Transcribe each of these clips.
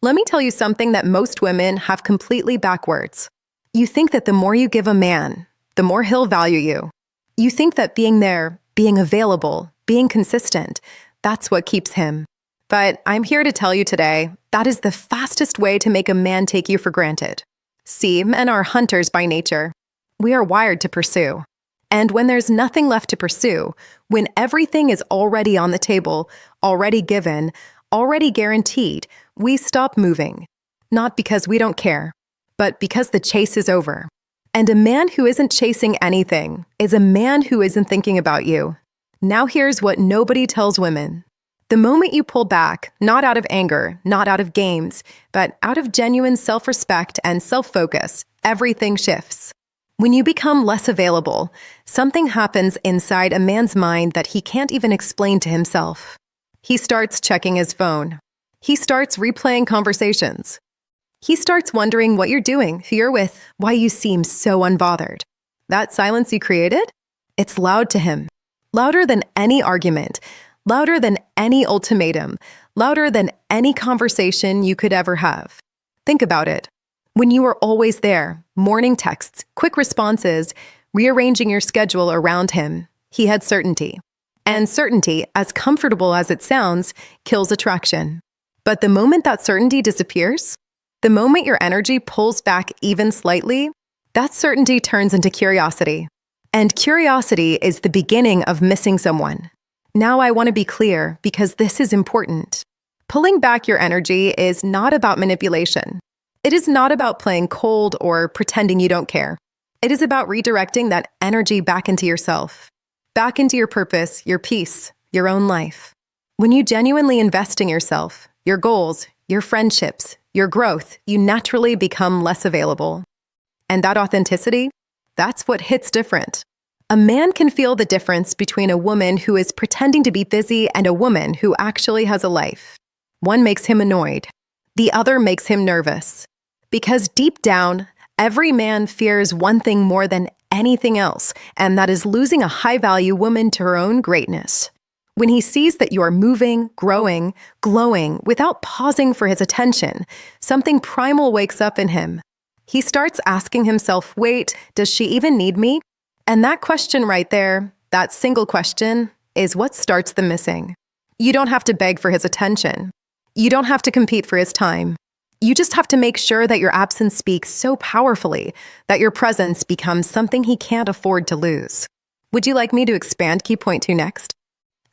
Let me tell you something that most women have completely backwards. You think that the more you give a man, the more he'll value you. You think that being there, being available, being consistent, that's what keeps him. But I'm here to tell you today, that is the fastest way to make a man take you for granted. See, men are hunters by nature. We are wired to pursue. And when there's nothing left to pursue, when everything is already on the table, already given, already guaranteed, we stop moving. Not because we don't care, but because the chase is over. And a man who isn't chasing anything is a man who isn't thinking about you. Now here's what nobody tells women. The moment you pull back, not out of anger, not out of games, but out of genuine self-respect and self-focus, everything shifts. When you become less available, something happens inside a man's mind that he can't even explain to himself. He starts checking his phone. He starts replaying conversations. He starts wondering what you're doing, who you're with, why you seem so unbothered. That silence you created? It's loud to him. Louder than any argument. Louder than any ultimatum, louder than any conversation you could ever have. Think about it. When you were always there, morning texts, quick responses, rearranging your schedule around him, he had certainty. And certainty, as comfortable as it sounds, kills attraction. But the moment that certainty disappears, the moment your energy pulls back even slightly, that certainty turns into curiosity. And curiosity is the beginning of missing someone. Now I want to be clear because this is important. Pulling back your energy is not about manipulation. It is not about playing cold or pretending you don't care. It is about redirecting that energy back into yourself, back into your purpose, your peace, your own life. When you genuinely invest in yourself, your goals, your friendships, your growth, you naturally become less available. And that authenticity, that's what hits different. A man can feel the difference between a woman who is pretending to be busy and a woman who actually has a life. One makes him annoyed. The other makes him nervous. Because deep down, every man fears one thing more than anything else, and that is losing a high-value woman to her own greatness. When he sees that you are moving, growing, glowing, without pausing for his attention, something primal wakes up in him. He starts asking himself, wait, does she even need me? And that question right there, that single question, is what starts the missing. You don't have to beg for his attention. You don't have to compete for his time. You just have to make sure that your absence speaks so powerfully that your presence becomes something he can't afford to lose. Would you like me to expand key point 2 next?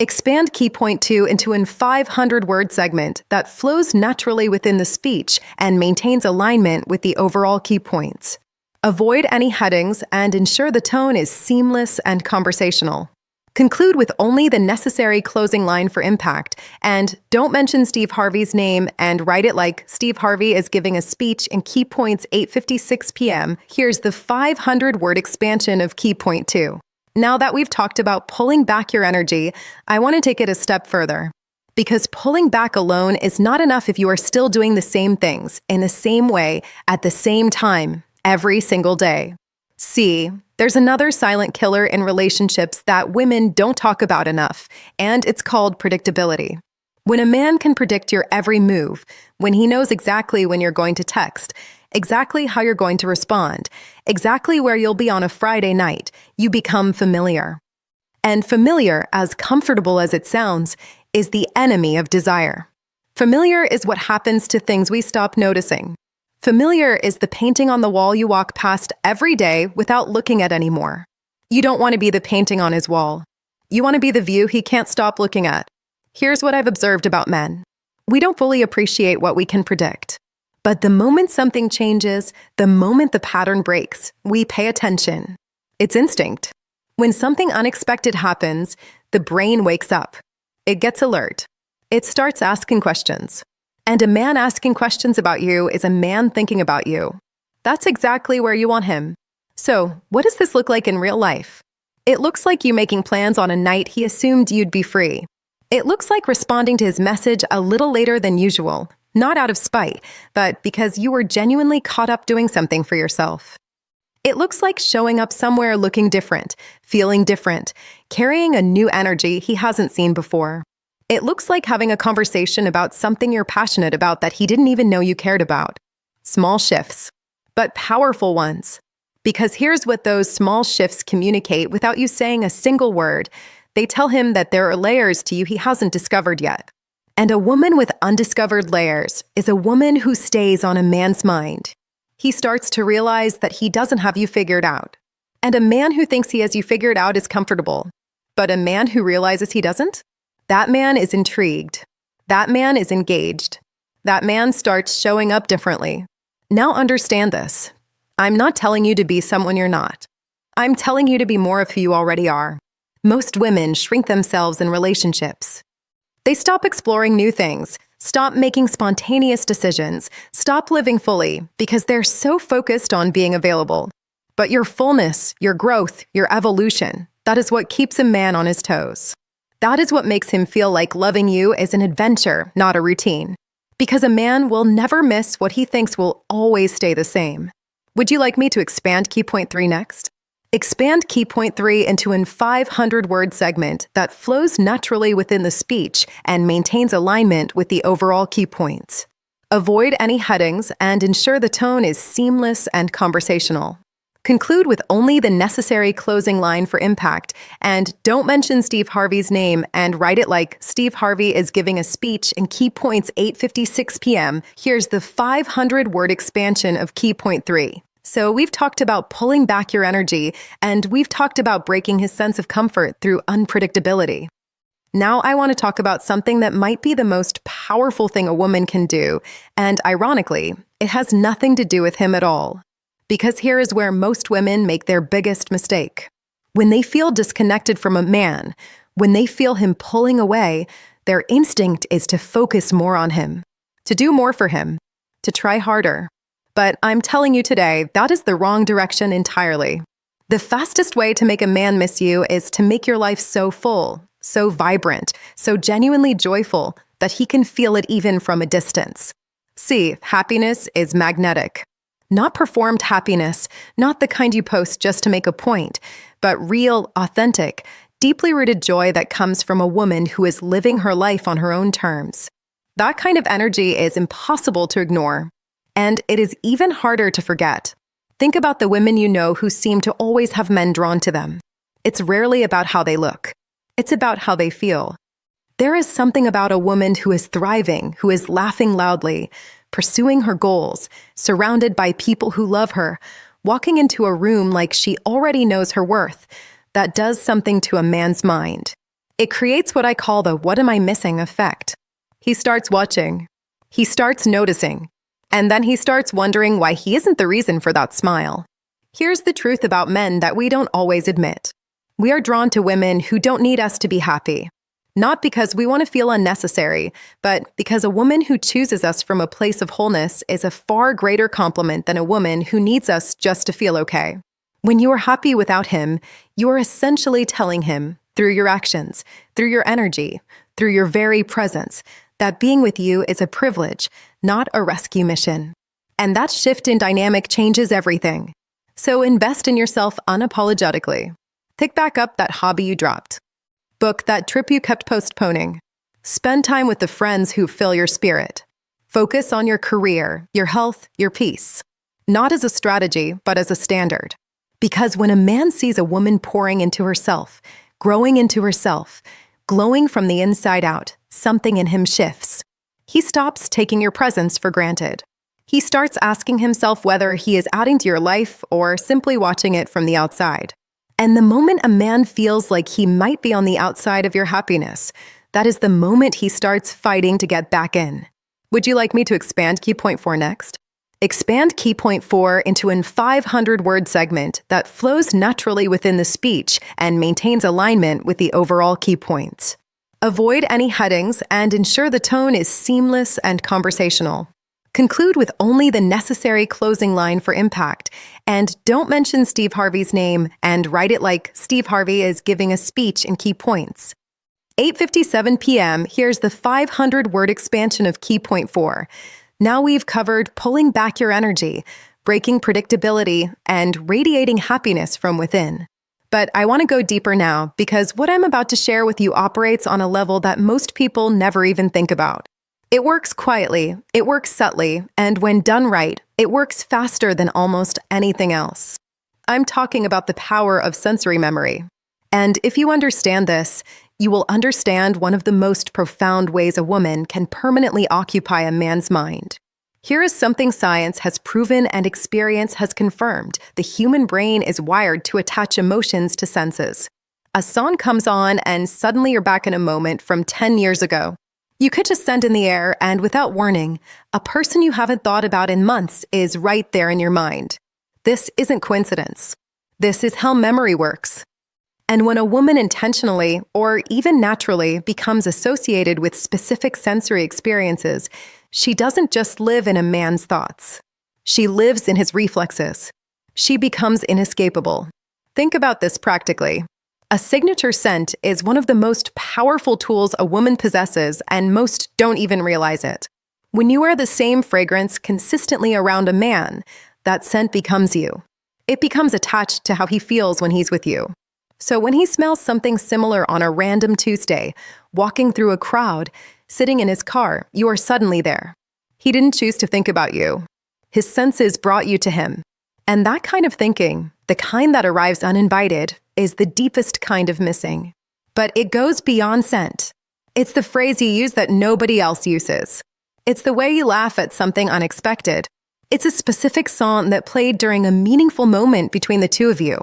Expand key point 2 into a 500-word segment that flows naturally within the speech and maintains alignment with the overall key points. Avoid any headings and ensure the tone is seamless and conversational. Conclude with only the necessary closing line for impact, and don't mention Steve Harvey's name and write it like Steve Harvey is giving a speech in key points 8:56 p.m. Here's the 500-word expansion of key point 2. Now that we've talked about pulling back your energy, I want to take it a step further. Because pulling back alone is not enough if you are still doing the same things in the same way at the same time every single day. See, there's another silent killer in relationships that women don't talk about enough, and it's called predictability. When a man can predict your every move, when he knows exactly when you're going to text, exactly how you're going to respond, exactly where you'll be on a Friday night, you become familiar. And familiar, as comfortable as it sounds, is the enemy of desire. Familiar is what happens to things we stop noticing. Familiar is the painting on the wall you walk past every day without looking at anymore. You don't want to be the painting on his wall. You want to be the view he can't stop looking at. Here's what I've observed about men. We don't fully appreciate what we can predict. But the moment something changes, the moment the pattern breaks, we pay attention. It's instinct. When something unexpected happens, the brain wakes up. It gets alert. It starts asking questions. And a man asking questions about you is a man thinking about you. That's exactly where you want him. So, what does this look like in real life? It looks like you making plans on a night he assumed you'd be free. It looks like responding to his message a little later than usual, not out of spite, but because you were genuinely caught up doing something for yourself. It looks like showing up somewhere looking different, feeling different, carrying a new energy he hasn't seen before. It looks like having a conversation about something you're passionate about that he didn't even know you cared about. Small shifts, but powerful ones. Because here's what those small shifts communicate without you saying a single word. They tell him that there are layers to you he hasn't discovered yet. And a woman with undiscovered layers is a woman who stays on a man's mind. He starts to realize that he doesn't have you figured out. And a man who thinks he has you figured out is comfortable. But a man who realizes he doesn't? That man is intrigued. That man is engaged. That man starts showing up differently. Now understand this. I'm not telling you to be someone you're not. I'm telling you to be more of who you already are. Most women shrink themselves in relationships. They stop exploring new things, stop making spontaneous decisions, stop living fully because they're so focused on being available. But your fullness, your growth, your evolution, that is what keeps a man on his toes. That is what makes him feel like loving you is an adventure, not a routine. Because a man will never miss what he thinks will always stay the same. Would you like me to expand key point 3 next? Expand key point 3 into a 500-word segment that flows naturally within the speech and maintains alignment with the overall key points. Avoid any headings and ensure the tone is seamless and conversational. Conclude with only the necessary closing line for impact, and don't mention Steve Harvey's name and write it like Steve Harvey is giving a speech in key points 8:56 p.m. Here's the 500-word expansion of key point 3. So we've talked about pulling back your energy, and we've talked about breaking his sense of comfort through unpredictability. Now I want to talk about something that might be the most powerful thing a woman can do, and ironically, it has nothing to do with him at all. Because here is where most women make their biggest mistake. When they feel disconnected from a man, when they feel him pulling away, their instinct is to focus more on him, to do more for him, to try harder. But I'm telling you today, that is the wrong direction entirely. The fastest way to make a man miss you is to make your life so full, so vibrant, so genuinely joyful that he can feel it even from a distance. See, happiness is magnetic. Not performed happiness, not the kind you post just to make a point, but real, authentic, deeply rooted joy that comes from a woman who is living her life on her own terms. That kind of energy is impossible to ignore, and it is even harder to forget. Think about the women you know who seem to always have men drawn to them. It's rarely about how they look. It's about how they feel. There is something about a woman who is thriving, who is laughing loudly, pursuing her goals, surrounded by people who love her, walking into a room like she already knows her worth, that does something to a man's mind. It creates what I call the "what am I missing" effect. He starts watching. He starts noticing. And then he starts wondering why he isn't the reason for that smile. Here's the truth about men that we don't always admit. We are drawn to women who don't need us to be happy. Not because we want to feel unnecessary, but because a woman who chooses us from a place of wholeness is a far greater compliment than a woman who needs us just to feel okay. When you are happy without him, you are essentially telling him, through your actions, through your energy, through your very presence, that being with you is a privilege, not a rescue mission. And that shift in dynamic changes everything. So invest in yourself unapologetically. Pick back up that hobby you dropped. Book that trip you kept postponing. Spend time with the friends who fill your spirit. Focus on your career, your health, your peace. Not as a strategy, but as a standard. Because when a man sees a woman pouring into herself, growing into herself, glowing from the inside out, something in him shifts. He stops taking your presence for granted. He starts asking himself whether he is adding to your life or simply watching it from the outside. And the moment a man feels like he might be on the outside of your happiness, that is the moment he starts fighting to get back in. Would you like me to expand key point 4 next? Expand key point 4 into a 500-word segment that flows naturally within the speech and maintains alignment with the overall key points. Avoid any headings and ensure the tone is seamless and conversational. Conclude with only the necessary closing line for impact, and don't mention Steve Harvey's name and write it like Steve Harvey is giving a speech in key points. 8:57 p.m., here's the 500-word expansion of key point 4. Now we've covered pulling back your energy, breaking predictability, and radiating happiness from within. But I want to go deeper now because what I'm about to share with you operates on a level that most people never even think about. It works quietly, it works subtly, and when done right, it works faster than almost anything else. I'm talking about the power of sensory memory. And if you understand this, you will understand one of the most profound ways a woman can permanently occupy a man's mind. Here is something science has proven and experience has confirmed. The human brain is wired to attach emotions to senses. A song comes on and suddenly you're back in a moment from 10 years ago. You could just send in the air and without warning, a person you haven't thought about in months is right there in your mind. This isn't coincidence. This is how memory works. And when a woman intentionally or even naturally becomes associated with specific sensory experiences, she doesn't just live in a man's thoughts. She lives in his reflexes. She becomes inescapable. Think about this practically. A signature scent is one of the most powerful tools a woman possesses, and most don't even realize it. When you wear the same fragrance consistently around a man, that scent becomes you. It becomes attached to how he feels when he's with you. So when he smells something similar on a random Tuesday, walking through a crowd, sitting in his car, you are suddenly there. He didn't choose to think about you. His senses brought you to him. And that kind of thinking, the kind that arrives uninvited, is the deepest kind of missing. But it goes beyond scent. It's the phrase you use that nobody else uses. It's the way you laugh at something unexpected. It's a specific song that played during a meaningful moment between the two of you.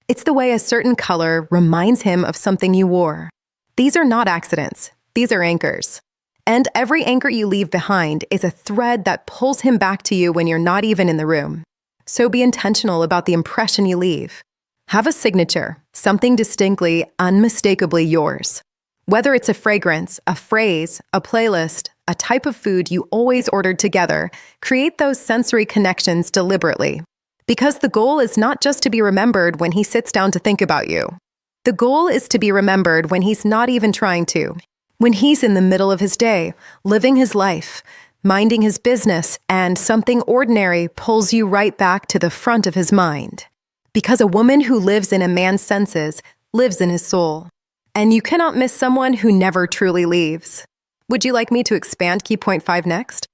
It's the way a certain color reminds him of something you wore. These are not accidents. These are anchors. And every anchor you leave behind is a thread that pulls him back to you when you're not even in the room. So be intentional about the impression you leave. Have a signature, something distinctly, unmistakably yours. Whether it's a fragrance, a phrase, a playlist, a type of food you always ordered together, create those sensory connections deliberately. Because the goal is not just to be remembered when he sits down to think about you. The goal is to be remembered when he's not even trying to. When he's in the middle of his day, living his life, minding his business, and something ordinary pulls you right back to the front of his mind. Because a woman who lives in a man's senses lives in his soul. And you cannot miss someone who never truly leaves. Would you like me to expand Key Point 5 next?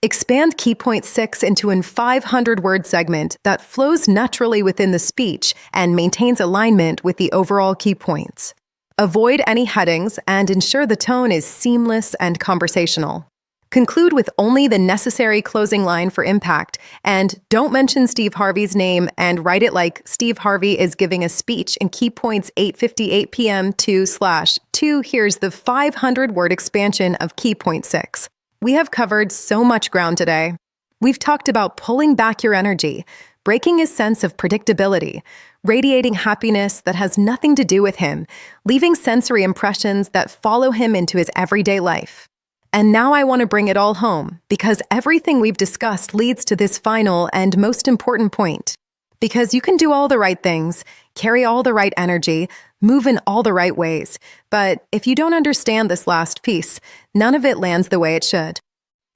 Expand Key Point 6 into a 500-word segment that flows naturally within the speech and maintains alignment with the overall key points. Avoid any headings and ensure the tone is seamless and conversational. Conclude with only the necessary closing line for impact, and don't mention Steve Harvey's name and write it like Steve Harvey is giving a speech in Key Points 8:58 p.m. 2/2. Here's the 500-word expansion of Key Point 6. We have covered so much ground today. We've talked about pulling back your energy, breaking his sense of predictability, radiating happiness that has nothing to do with him, leaving sensory impressions that follow him into his everyday life. And now I want to bring it all home, because everything we've discussed leads to this final and most important point. Because you can do all the right things, carry all the right energy, move in all the right ways, but if you don't understand this last piece, none of it lands the way it should.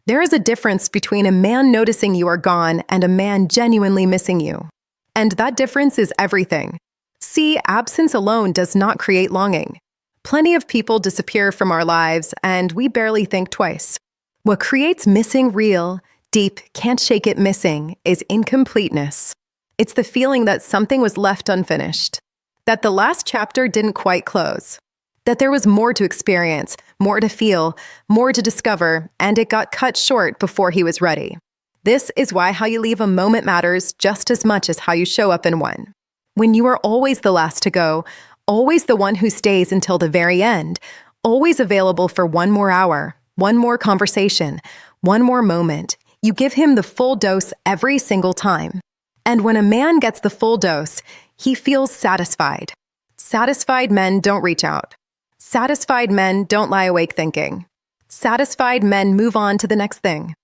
There is a difference between a man noticing you are gone and a man genuinely missing you. And that difference is everything. See, absence alone does not create longing. Plenty of people disappear from our lives, and we barely think twice. What creates missing real, deep, can't shake it missing is incompleteness. It's the feeling that something was left unfinished, that the last chapter didn't quite close, that there was more to experience, more to feel, more to discover, and it got cut short before he was ready. This is why how you leave a moment matters just as much as how you show up in one. When you are always the last to go, always the one who stays until the very end, always available for one more hour, one more conversation, one more moment, you give him the full dose every single time. And when a man gets the full dose, he feels satisfied. Satisfied men don't reach out. Satisfied men don't lie awake thinking. Satisfied men move on to the next thing.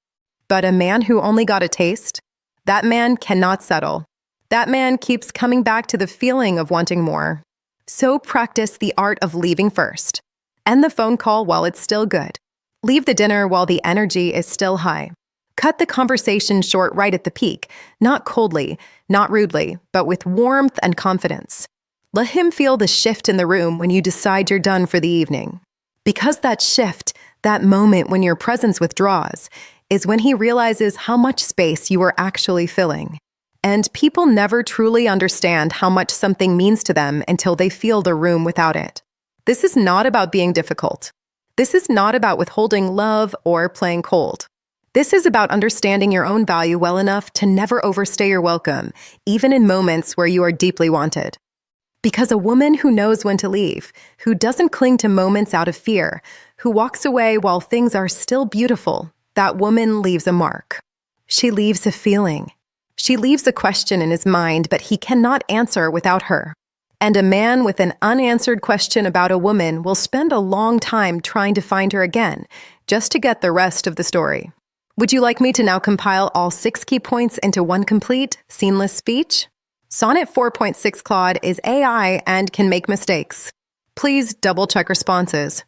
But a man who only got a taste, that man cannot settle. That man keeps coming back to the feeling of wanting more. So practice the art of leaving first. End the phone call while it's still good. Leave the dinner while the energy is still high. Cut the conversation short right at the peak, not coldly, not rudely, but with warmth and confidence. Let him feel the shift in the room when you decide you're done for the evening. Because that shift, that moment when your presence withdraws, is when he realizes how much space you are actually filling. And people never truly understand how much something means to them until they feel the room without it. This is not about being difficult. This is not about withholding love or playing cold. This is about understanding your own value well enough to never overstay your welcome, even in moments where you are deeply wanted. Because a woman who knows when to leave, who doesn't cling to moments out of fear, who walks away while things are still beautiful, that woman leaves a mark. She leaves a feeling. She leaves a question in his mind, but he cannot answer without her. And a man with an unanswered question about a woman will spend a long time trying to find her again, just to get the rest of the story. Would you like me to now compile all 6 key points into one complete, seamless speech? Sonnet 4.6 Claude is AI and can make mistakes. Please double-check responses.